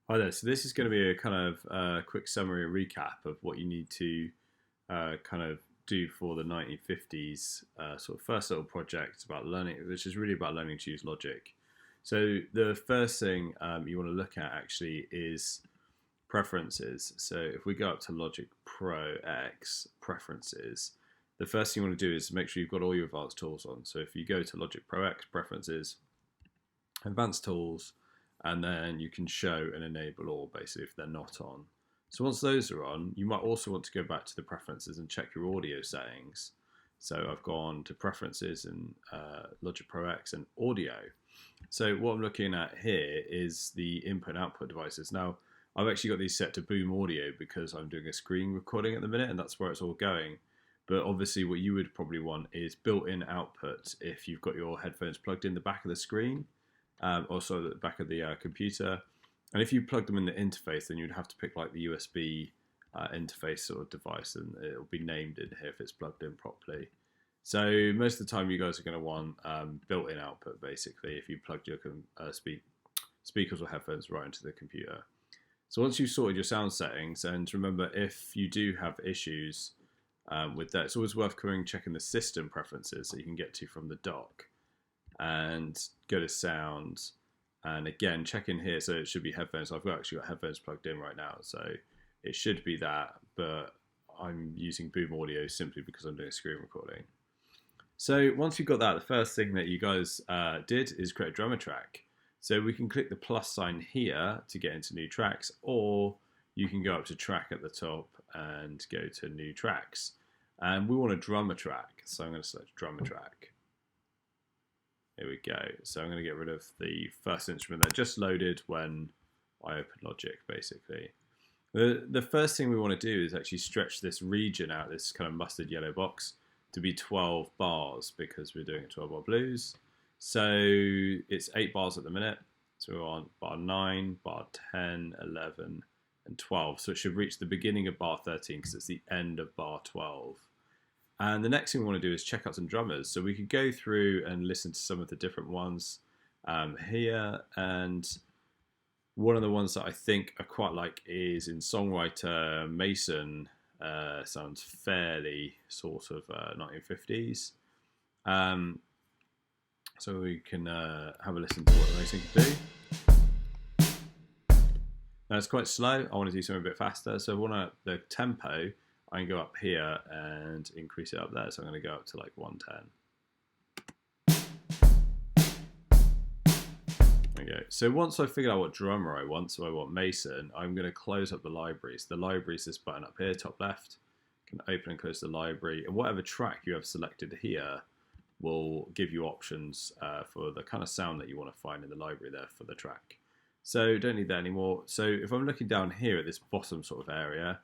Hi there. So this is going to be a kind of quick summary and recap of what you need to kind of do for the 1950s sort of first little project about learning, which is really about learning to use logic. So the first thing you want to look at actually is preferences. So if we go up to Logic Pro X preferences, the first thing you want to do is make sure you've got all your advanced tools on. So if you go to Logic Pro X preferences, advanced tools, and then you can show and enable all basically if they're not on. So once those are on, you might also want to go back to the preferences and check your audio settings. So I've gone to preferences and Logic Pro X and audio. So what I'm looking at here is the input and output devices. Now I've actually got these set to boom audio because I'm doing a screen recording at the minute and that's where it's all going. But obviously what you would probably want is built-in output if you've got your headphones plugged in the back of the screen. Also at the back of the computer, and if you plug them in the interface, then you'd have to pick like the USB interface sort of device, and it'll be named in here if it's plugged in properly. So most of the time, you guys are going to want built-in output basically if you plugged your speakers or headphones right into the computer. So once you've sorted your sound settings, and remember if you do have issues with that, it's always worth checking the system preferences that you can get to from the dock. And go to sound, and again check in here. So it should be headphones. I've actually got headphones plugged in right now, so it should be that, but I'm using boom audio simply because I'm doing a screen recording. So once you've got that, the first thing that you guys did is create a drummer track. So we can click the plus sign here to get into new tracks, or you can go up to track at the top and go to new tracks, and we want a drummer track, so I'm going to select drummer track. Here we go. So I'm going to get rid of the first instrument that just loaded when I opened Logic, basically. The first thing we want to do is actually stretch this region out, this kind of mustard yellow box, to be 12 bars because we're doing a 12-bar blues. So it's 8 bars at the minute. So we're on bar 9, bar 10, 11, and 12. So it should reach the beginning of bar 13 because it's the end of bar 12. And the next thing we want to do is check out some drummers. So we could go through and listen to some of the different ones here. And one of the ones that I think I quite like is in songwriter Mason. Sounds fairly sort of 1950s. So we can have a listen to what Mason can do. Now it's quite slow. I want to do something a bit faster. So I want the tempo. I can go up here and increase it up there. So I'm going to go up to like 110. There we go. So once I've figured out what drummer I want, so I want Mason, I'm going to close up the libraries. The library is this button up here, top left. You can open and close the library. And whatever track you have selected here will give you options for the kind of sound that you want to find in the library there for the track. So don't need that anymore. So if I'm looking down here at this bottom sort of area,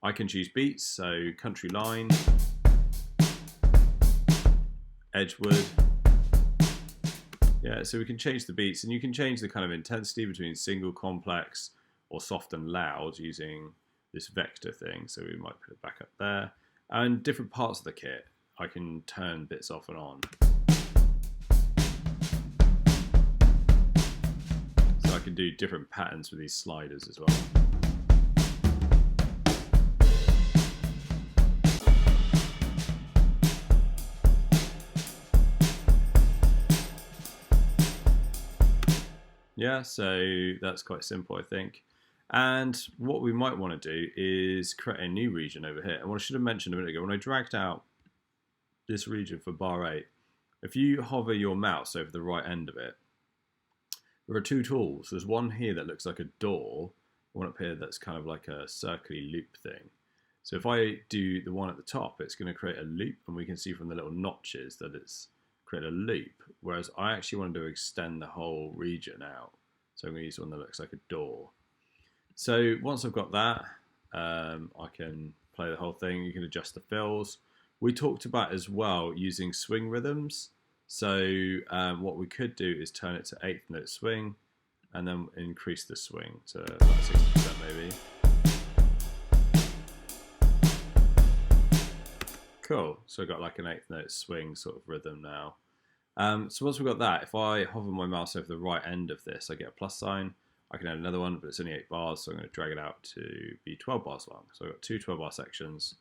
I can choose beats, so country line, Edgewood. Yeah, so we can change the beats, and you can change the kind of intensity between single, complex, or soft and loud using this vector thing. So we might put it back up there. And different parts of the kit, I can turn bits off and on. So I can do different patterns with these sliders as well. Yeah, so that's quite simple, I think. And what we might want to do is create a new region over here. And what I should have mentioned a minute ago, when I dragged out this region for bar 8, if you hover your mouse over the right end of it, there are two tools. There's one here that looks like a door, one up here that's kind of like a circular loop thing. So if I do the one at the top, it's going to create a loop, and we can see from the little notches that it's create a loop, whereas I actually want to extend the whole region out. So I'm going to use one that looks like a door. So once I've got that, I can play the whole thing. You can adjust the fills. We talked about as well using swing rhythms. So what we could do is turn it to 8th note swing and then increase the swing to about 60% maybe. Cool, so I've got like an 8th note swing sort of rhythm now. So once we've got that, if I hover my mouse over the right end of this, I get a plus sign. I can add another one, but it's only 8 bars, so I'm going to drag it out to be 12 bars long. So I've got two 12-bar sections.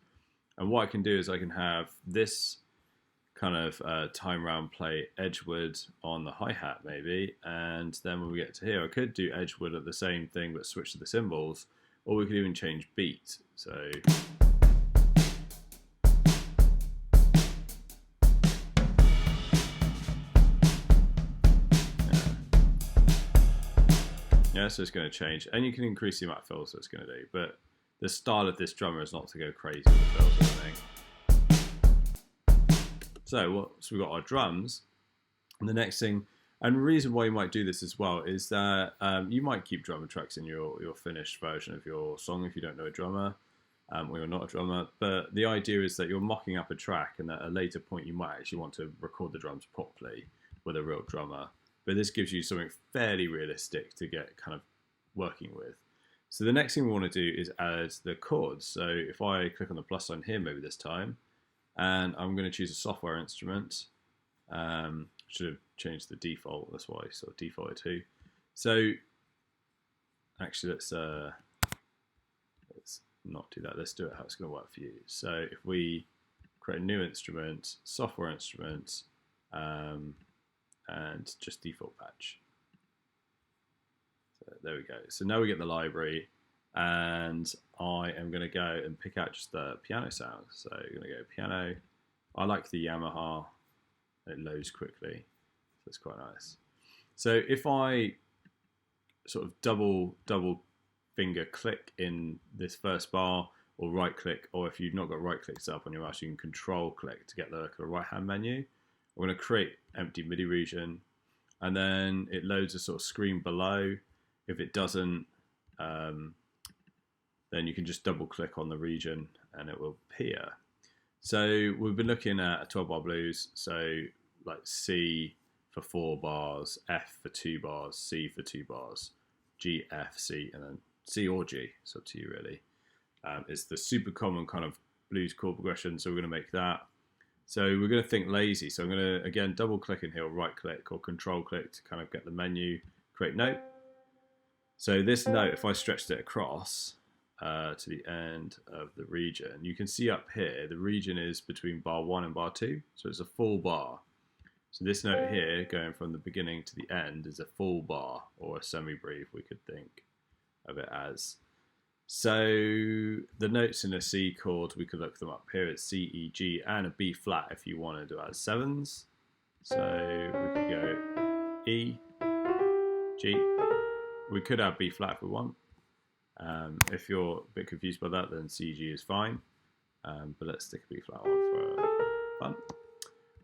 And what I can do is I can have this kind of time round play Edgewood on the hi-hat maybe, and then when we get to here I could do Edgewood at the same thing but switch to the cymbals, or we could even change beat. So yeah, so it's going to change, and you can increase the amount of fills that it's going to do, but the style of this drummer is not to go crazy with fills or anything. So we've got our drums, and the next thing, and the reason why you might do this as well is that you might keep drummer tracks in your finished version of your song if you don't know a drummer, or you're not a drummer, but the idea is that you're mocking up a track, and at a later point you might actually want to record the drums properly with a real drummer, but this gives you something fairly realistic to get kind of working with. So the next thing we want to do is add the chords. So if I click on the plus sign here maybe this time, and I'm going to choose a software instrument. Should have changed the default, that's why I sort of defaulted to. So actually let's not do that, let's do it how it's going to work for you. So if we create a new instrument, software instrument, and just default patch. So there we go. So now we get the library, and I am going to go and pick out just the piano sound. So I'm going to go piano. I like the Yamaha. It loads quickly, so it's quite nice. So if I sort of double finger click in this first bar, or right click, or if you've not got right click set up on your mouse, you can control click to get the kind of right hand menu. I'm going to create empty MIDI region, and then it loads a sort of screen below. If it doesn't, then you can just double click on the region and it will appear. So we've been looking at a 12-bar blues, so like C for 4 bars, F for 2 bars, C for 2 bars, G, F, C, and then C or G, it's up to you really. It's the super common kind of blues chord progression, so we're going to make that. So we're going to think lazy, so I'm going to again double click in here, or right click or control click to kind of get the menu, create note. So this note, if I stretched it across to the end of the region, you can see up here the region is between bar 1 and bar 2, so it's a full bar. So this note here going from the beginning to the end is a full bar, or a semi-breve we could think of it as. So the notes in a C chord, we could look them up here. It's C, E, G, and a B flat if you wanted to add 7s. So we could go E, G. We could add B flat if we want. If you're a bit confused by that, then C, G is fine. But let's stick a B flat on for fun.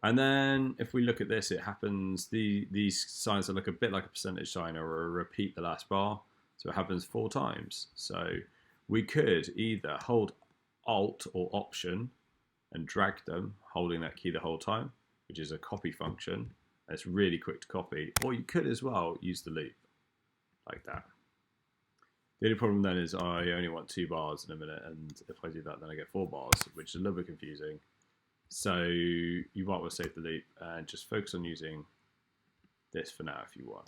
And then if we look at this, it happens, these signs that look a bit like a percentage sign or a repeat the last bar. So it happens 4 times. So we could either hold Alt or Option and drag them, holding that key the whole time, which is a copy function. It's really quick to copy. Or you could as well use the loop, like that. The only problem then is I only want 2 bars in a minute, and if I do that then I get 4 bars, which is a little bit confusing. So you might want to save the loop and just focus on using this for now if you want.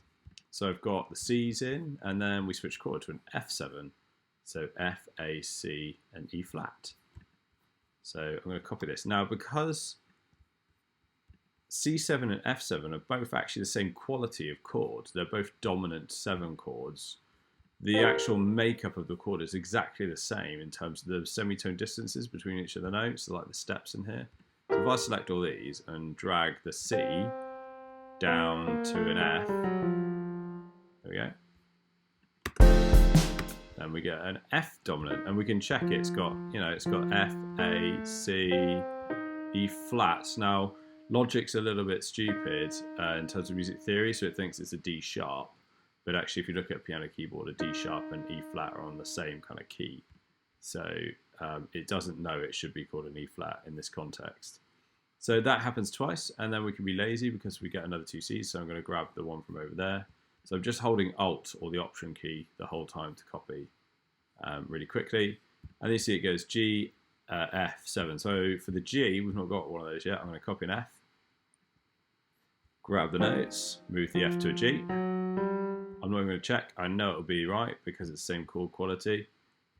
So I've got the C's in, and then we switch chord to an F7. So F, A, C, and E flat. So I'm going to copy this. Now because C7 and F7 are both actually the same quality of chord, they're both dominant 7 chords, the actual makeup of the chord is exactly the same in terms of the semitone distances between each of the notes, so like the steps in here. So if I select all these and drag the C down to an F, there we go. Then we get an F dominant, and we can check it. It's got, it's got F, A, C, E flats. Now, Logic's a little bit stupid in terms of music theory, so it thinks it's a D sharp. But actually, if you look at a piano keyboard, a D sharp and E flat are on the same kind of key. So it doesn't know it should be called an E flat in this context. So that happens twice, and then we can be lazy because we get another 2 Cs. So I'm going to grab the one from over there. So I'm just holding Alt or the Option key the whole time to copy really quickly. And you see it goes G, F, 7. So for the G, we've not got one of those yet. I'm going to copy an F, grab the notes, move the F to a G. I'm not even going to check. I know it'll be right because it's the same chord quality.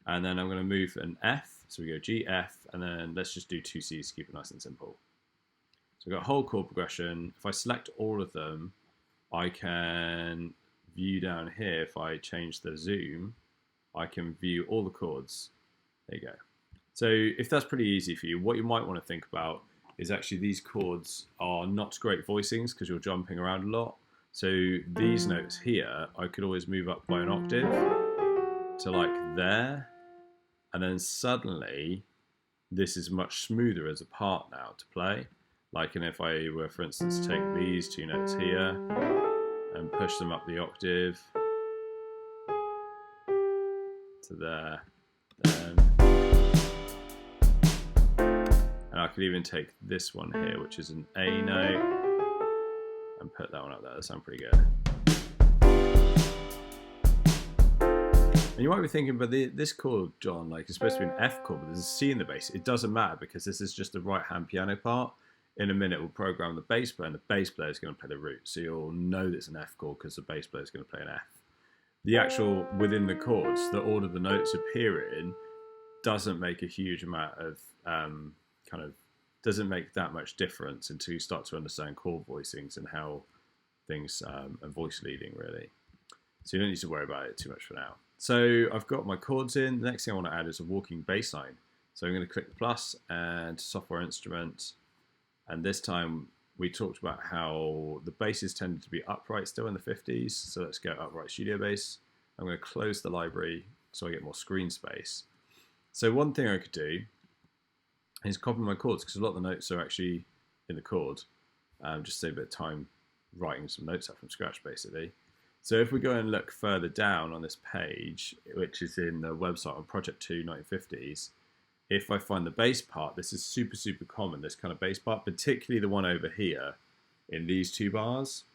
And then I'm going to move an F. So we go G, F, and then let's just do 2 Cs to keep it nice and simple. So we've got a whole chord progression. If I select all of them, I can view down here. If I change the zoom, I can view all the chords. There you go. So if that's pretty easy for you, what you might want to think about is actually these chords are not great voicings because you're jumping around a lot. So these notes here, I could always move up by an octave to like there. And then suddenly, this is much smoother as a part now to play. Like, and if I were, for instance, take these 2 notes here and push them up the octave to there, then. And I could even take this one here, which is an A note, and put that one up there. That sounds pretty good. And you might be thinking, but this chord, John, like it's supposed to be an F chord, but there's a C in the bass. It doesn't matter because this is just the right-hand piano part. In a minute, we'll program the bass player, and the bass player is going to play the root. So you'll know that it's an F chord because the bass player is going to play an F. The actual, within the chords, the order the notes appear in doesn't make a huge amount of, doesn't make that much difference until you start to understand chord voicings and how things are voice leading, really. So you don't need to worry about it too much for now. So I've got my chords in. The next thing I want to add is a walking bass line. So I'm going to click the plus and software instruments. And this time we talked about how the basses tended to be upright still in the 50s. So let's go upright studio bass. I'm going to close the library so I get more screen space. So one thing I could do is copy my chords because a lot of the notes are actually in the chord. Just save a bit of time writing some notes up from scratch basically. So if we go and look further down on this page, which is in the website on Project 2 1950s, if I find the bass part, this is super, super common, this kind of bass part, particularly the one over here in these 2 bars.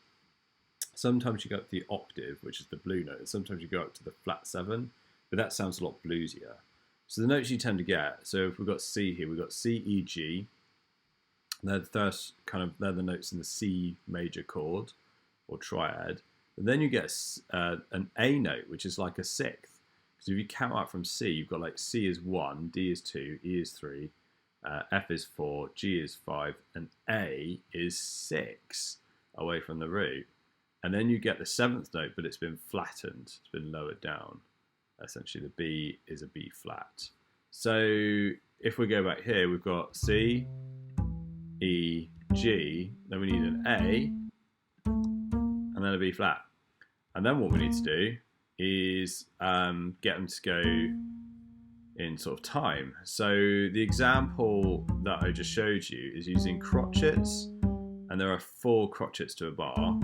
Sometimes you go up to the octave, which is the blue note, and sometimes you go up to the flat 7, but that sounds a lot bluesier. So the notes you tend to get, so if we've got C here, we've got C, E, G. They're the first they're the notes in the C major chord or triad. And then you get an A note, which is like a 6th. Because if you count out from C, you've got like C is 1, D is 2, E is 3, F is 4, G is 5, and A is 6 away from the root. And then you get the 7th note, but it's been flattened, it's been lowered down. Essentially, the B is a B flat. So if we go back here, we've got C, E, G, then we need an A, and then a B flat. And then what we need to do is get them to go in sort of time. So the example that I just showed you is using crotchets, and there are 4 crotchets to a bar.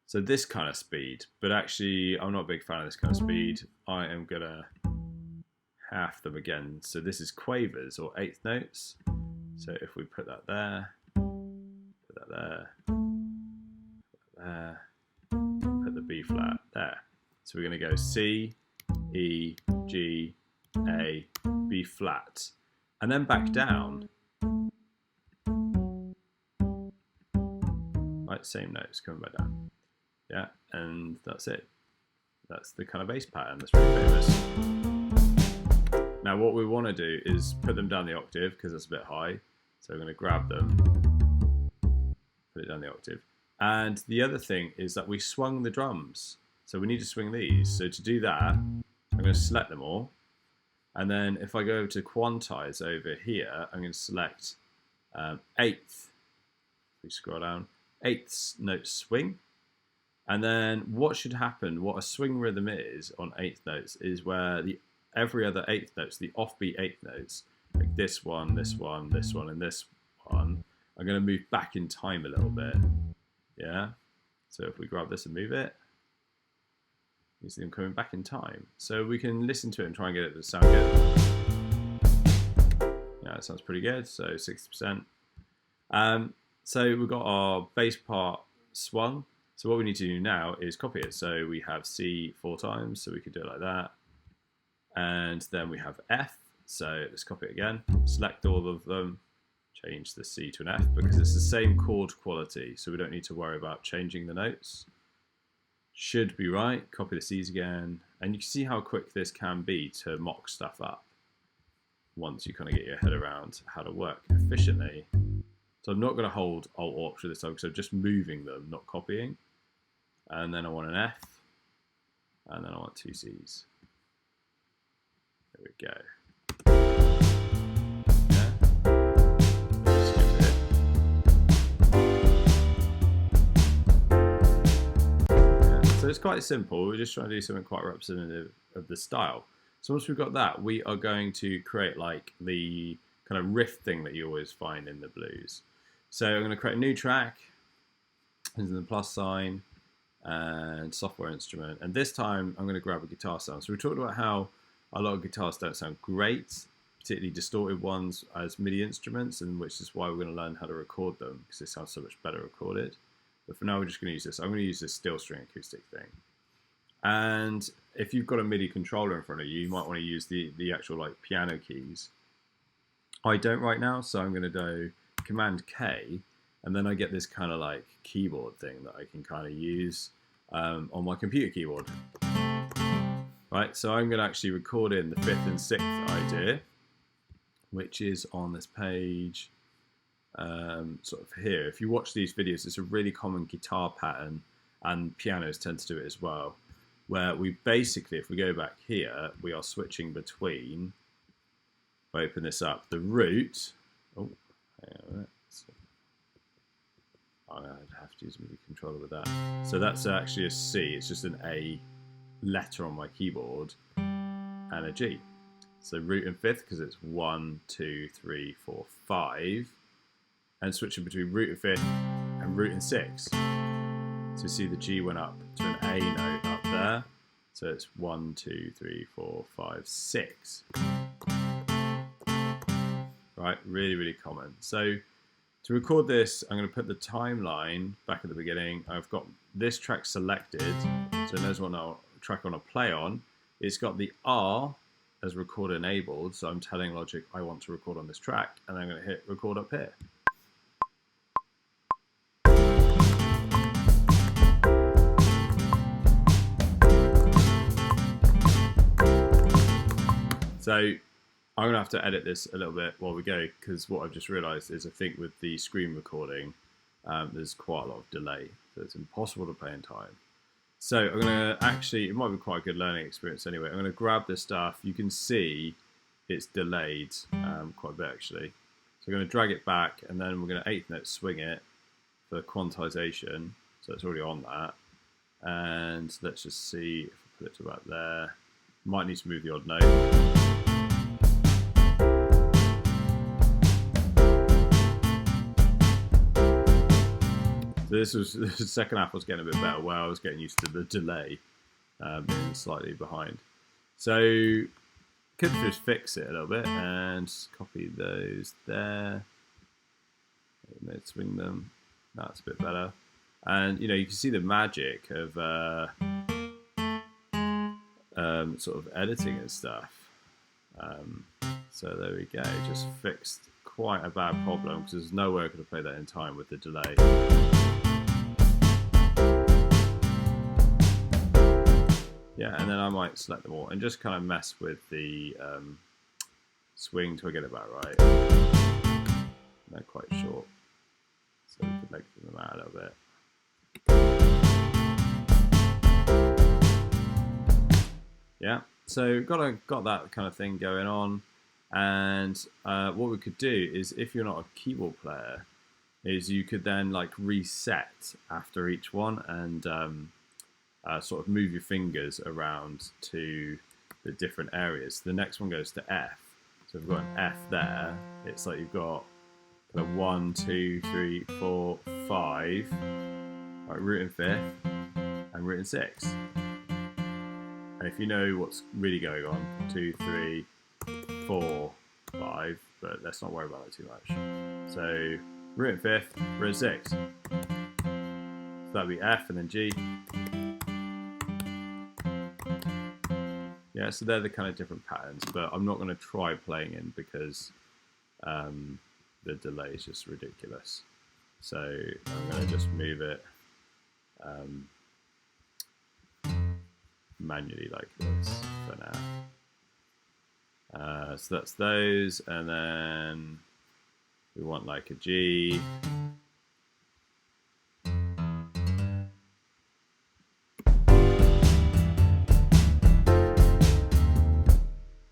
So this kind of speed, but actually I'm not a big fan of this kind of speed. I am gonna half them again. So this is quavers or 8th notes. So if we put that there, put that there, put that there, put the B flat there. So we're going to go C, E, G, A, B flat, and then back down. Right, same notes coming back down. Yeah, and that's it. That's the kind of bass pattern that's really famous. Now what we want to do is put them down the octave because it's a bit high. So we're going to grab them, put it down the octave. And the other thing is that we swung the drums. So we need to swing these. So to do that, I'm going to select them all. And then if I go to quantize over here, I'm going to select 8th. We scroll down, 8th note swing. And then what should happen, what a swing rhythm is on 8th notes is where every other 8th notes, the offbeat 8th notes, like this one, this one, this one, and this one, are going to move back in time a little bit. Yeah? So if we grab this and move it, you see them coming back in time. So we can listen to it and try and get it to sound good. Yeah, it sounds pretty good. So 60%. So we've got our bass part swung. So what we need to do now is copy it. So we have C 4 times, so we could do it like that. And then we have F. So let's copy it again. Select all of them. Change the C to an F because it's the same chord quality. So we don't need to worry about changing the notes. should be right. Copy the C's again, and you can see how quick this can be to mock stuff up once you kind of get your head around how to work efficiently. So I'm not going to hold Alt-Option for this time because I'm just moving them, not copying. And then I want an F, and then I want 2 C's. There we go. So it's quite simple. We're just trying to do something quite representative of the style. So once we've got that, we are going to create like the kind of riff thing that you always find in the blues. So I'm going to create a new track using the plus sign and software instrument. And this time I'm going to grab a guitar sound. So we talked about how a lot of guitars don't sound great, particularly distorted ones as MIDI instruments, and which is why we're going to learn how to record them because they sound so much better recorded. But for now, we're just going to use this. I'm going to use this steel string acoustic thing. And if you've got a MIDI controller in front of you, you might want to use the actual like piano keys. I don't right now, so I'm going to do Command K, and then I get this kind of like keyboard thing that I can kind of use on my computer keyboard. Right, so I'm going to actually record in the 5th and 6th idea, which is on this page. Sort of here. If you watch these videos, it's a really common guitar pattern, and pianos tend to do it as well, where we basically, if we go back here, we are switching between, if I open this up, the root, oh, hang on a minute. I'd have to use a MIDI controller with that. So that's actually a C, it's just an A letter on my keyboard, and a G. So root and 5th, because it's 1, 2, 3, 4, 5. And switching between root and 5th and root and 6. So you see the G went up to an A note up there. So it's 1, 2, 3, 4, 5, 6. Right, really, really common. So to record this, I'm going to put the timeline back at the beginning. I've got this track selected, so it knows what track I want to play on. It's got the R as record enabled, so I'm telling Logic I want to record on this track, and I'm going to hit record up here. So I'm going to have to edit this a little bit while we go, because what I've just realised is I think with the screen recording, there's quite a lot of delay, so it's impossible to play in time. So I'm going to actually, it might be quite a good learning experience anyway, I'm going to grab this stuff. You can see it's delayed quite a bit actually. So I'm going to drag it back, and then we're going to 8th note swing it for quantization, so it's already on that. And let's just see if I put it to about there. Might need to move the odd note. So this was the second half was getting a bit better, where I was getting used to the delay, being slightly behind. So could just fix it a little bit and copy those there. Let's swing them. That's a bit better. And you know, you can see the magic of sort of editing and stuff. So there we go. Just fixed quite a bad problem, because there's no way I could have played that in time with the delay. Yeah, and then I might select them all and just kind of mess with the swing till I get it about right. They're quite short, so we could lengthen them out a little bit. Yeah, so got that kind of thing going on, and what we could do is, if you're not a keyboard player, is you could then like reset after each one and sort of move your fingers around to the different areas. The next one goes to F, so if we've got an F there, it's like you've got kind of 1, 2, 3, 4, 5, right, root and 5th, and root and 6. And if you know what's really going on, 2, 3, 4, 5, but let's not worry about that too much. So root and 5th, root and 6. So that'd be F and then G. Yeah, so they're the kind of different patterns, but I'm not going to try playing in because the delay is just ridiculous. So I'm going to just move it manually like this for now. So that's those, and then we want like a G.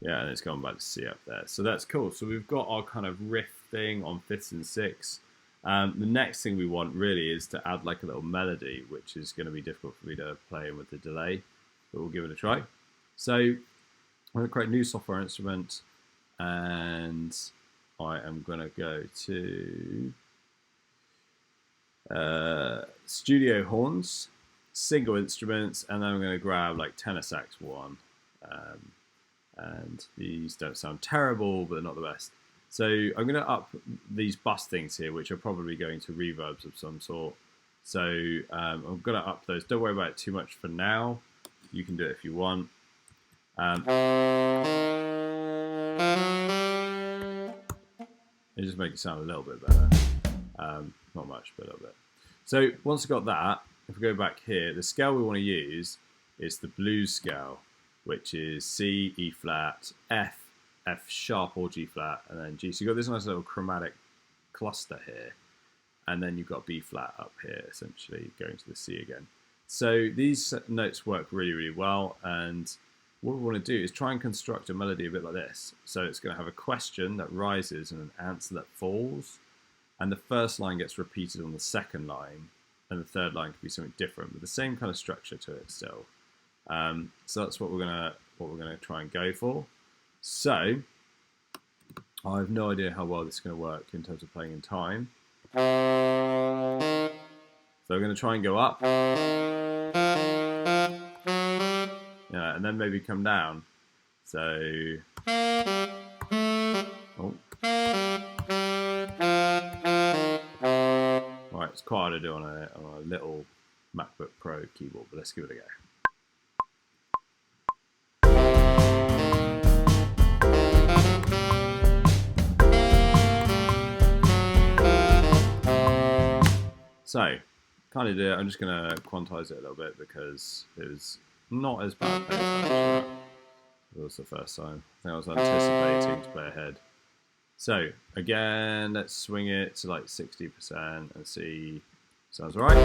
Yeah, and it's going back to C up there. So that's cool. So we've got our kind of riff thing on fifths and sixths. The next thing we want really is to add like a little melody, which is going to be difficult for me to play in with the delay, but we'll give it a try. So I'm going to create a new software instrument, and I am going to go to studio horns, single instruments, and then I'm going to grab like tenor sax 1. And these don't sound terrible, but they're not the best. So I'm going to up these bus things here, which are probably going to reverbs of some sort. So I'm going to up those. Don't worry about it too much for now. You can do it if you want. It just makes it sound a little bit better. Not much, but a little bit. So once I've got that, if we go back here, the scale we want to use is the blues scale, which is C, E flat, F, F sharp or G flat, and then G. So you've got this nice little chromatic cluster here, and then you've got B flat up here, essentially going to the C again. So these notes work really, really well, and what we want to do is try and construct a melody a bit like this. So it's going to have a question that rises and an answer that falls, and the first line gets repeated on the second line, and the third line could be something different, with the same kind of structure to it still. So that's what we're gonna try and go for. So I have no idea how well this is going to work in terms of playing in time. So we're going to try and go up, yeah, and then maybe come down. So, oh. Right, it's quite hard to do on a little MacBook Pro keyboard, but let's give it a go. So, kind of do it. I'm just going to quantize it a little bit because it was not as bad playing as it was the first time. I think I was anticipating to play ahead. So, again, let's swing it to like 60% and see. Sounds right.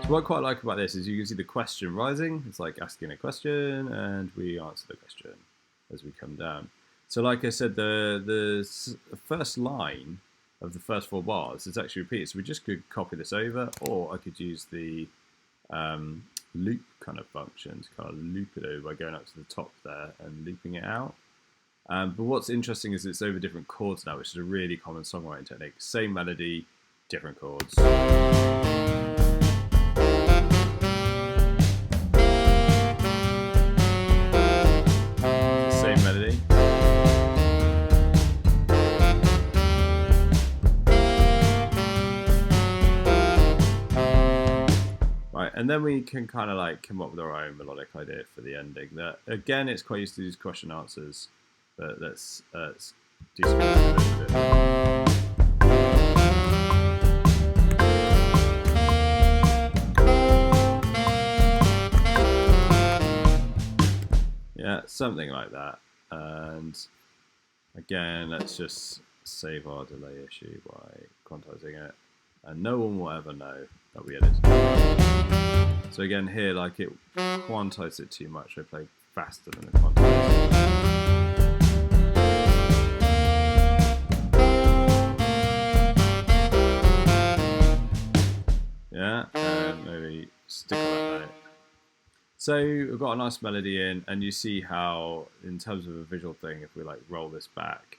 What I quite like about this is you can see the question rising. It's like asking a question, and we answer the question as we come down. So like I said, the first line of the first 4 bars is actually repeated. So we just could copy this over, or I could use the loop kind of function to kind of loop it over by going up to the top there and looping it out. But what's interesting is it's over different chords now, which is a really common songwriting technique. Same melody, different chords. Same melody. Right, and then we can kind of like come up with our own melodic idea for the ending. That again, it's quite used to these question answers, but let's do some with it. Yeah, something like that. And again, let's just save our delay issue by quantizing it, and no one will ever know that we edited it. So again, here, like it quantized it too much. I played faster than the quantize. Yeah, and maybe stick on that note. So we've got a nice melody in, and you see how, in terms of a visual thing, if we like roll this back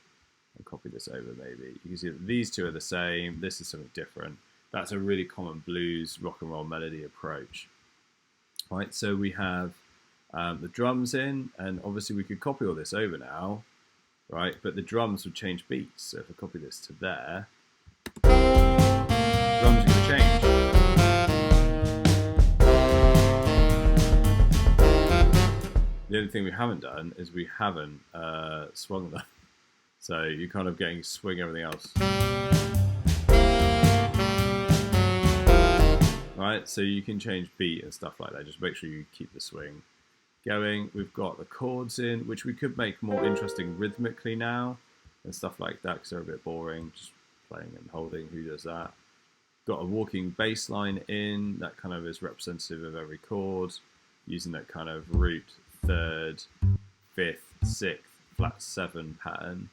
and copy this over maybe, you can see that these two are the same, this is something different. That's a really common blues rock and roll melody approach. Right, so we have the drums in, and obviously we could copy all this over now, right, but the drums would change beats. So if I copy this to there, drums are going to change. The only thing we haven't done is we haven't swung them. So you're kind of getting swing everything else. Right, so you can change beat and stuff like that. Just make sure you keep the swing going. We've got the chords in, which we could make more interesting rhythmically now and stuff like that, because they're a bit boring, just playing and holding. Who does that? Got a walking bass line in, that kind of is representative of every chord, using that kind of root, third, fifth, sixth, flat 7 pattern.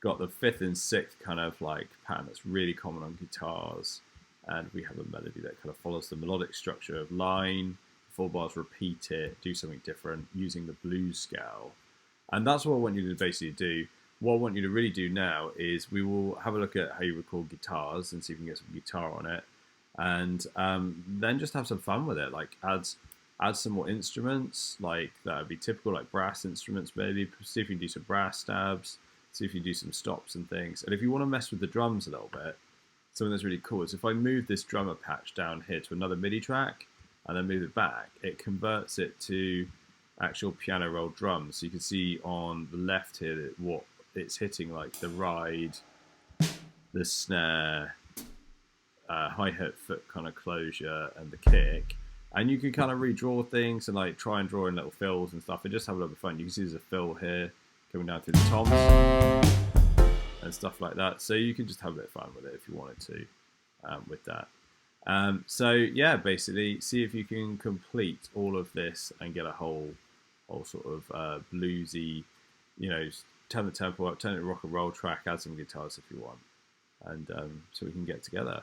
Got the 5th and 6th kind of like pattern that's really common on guitars, and we have a melody that kind of follows the melodic structure of line, 4 bars, repeat it, do something different using the blues scale. And that's what I want you to basically do. What I want you to really do now is we will have a look at how you record guitars and see if we can get some guitar on it, and then just have some fun with it. Like add some more instruments, like that would be typical, like brass instruments maybe. See if you can do some brass stabs, see if you do some stops and things. And if you want to mess with the drums a little bit, something that's really cool is if I move this drummer patch down here to another MIDI track and then move it back, it converts it to actual piano roll drums. So you can see on the left here that what it's hitting, like the ride, the snare, hi-hat foot kind of closure, and the kick. And you can kind of redraw things and like try and draw in little fills and stuff and just have a little bit of fun. You can see there's a fill here coming down through the toms and stuff like that. So you can just have a bit of fun with it if you wanted to with that. So yeah, basically see if you can complete all of this and get a whole sort of bluesy, you know, turn the tempo up, turn it rock and roll track, add some guitars if you want, and so we can get together.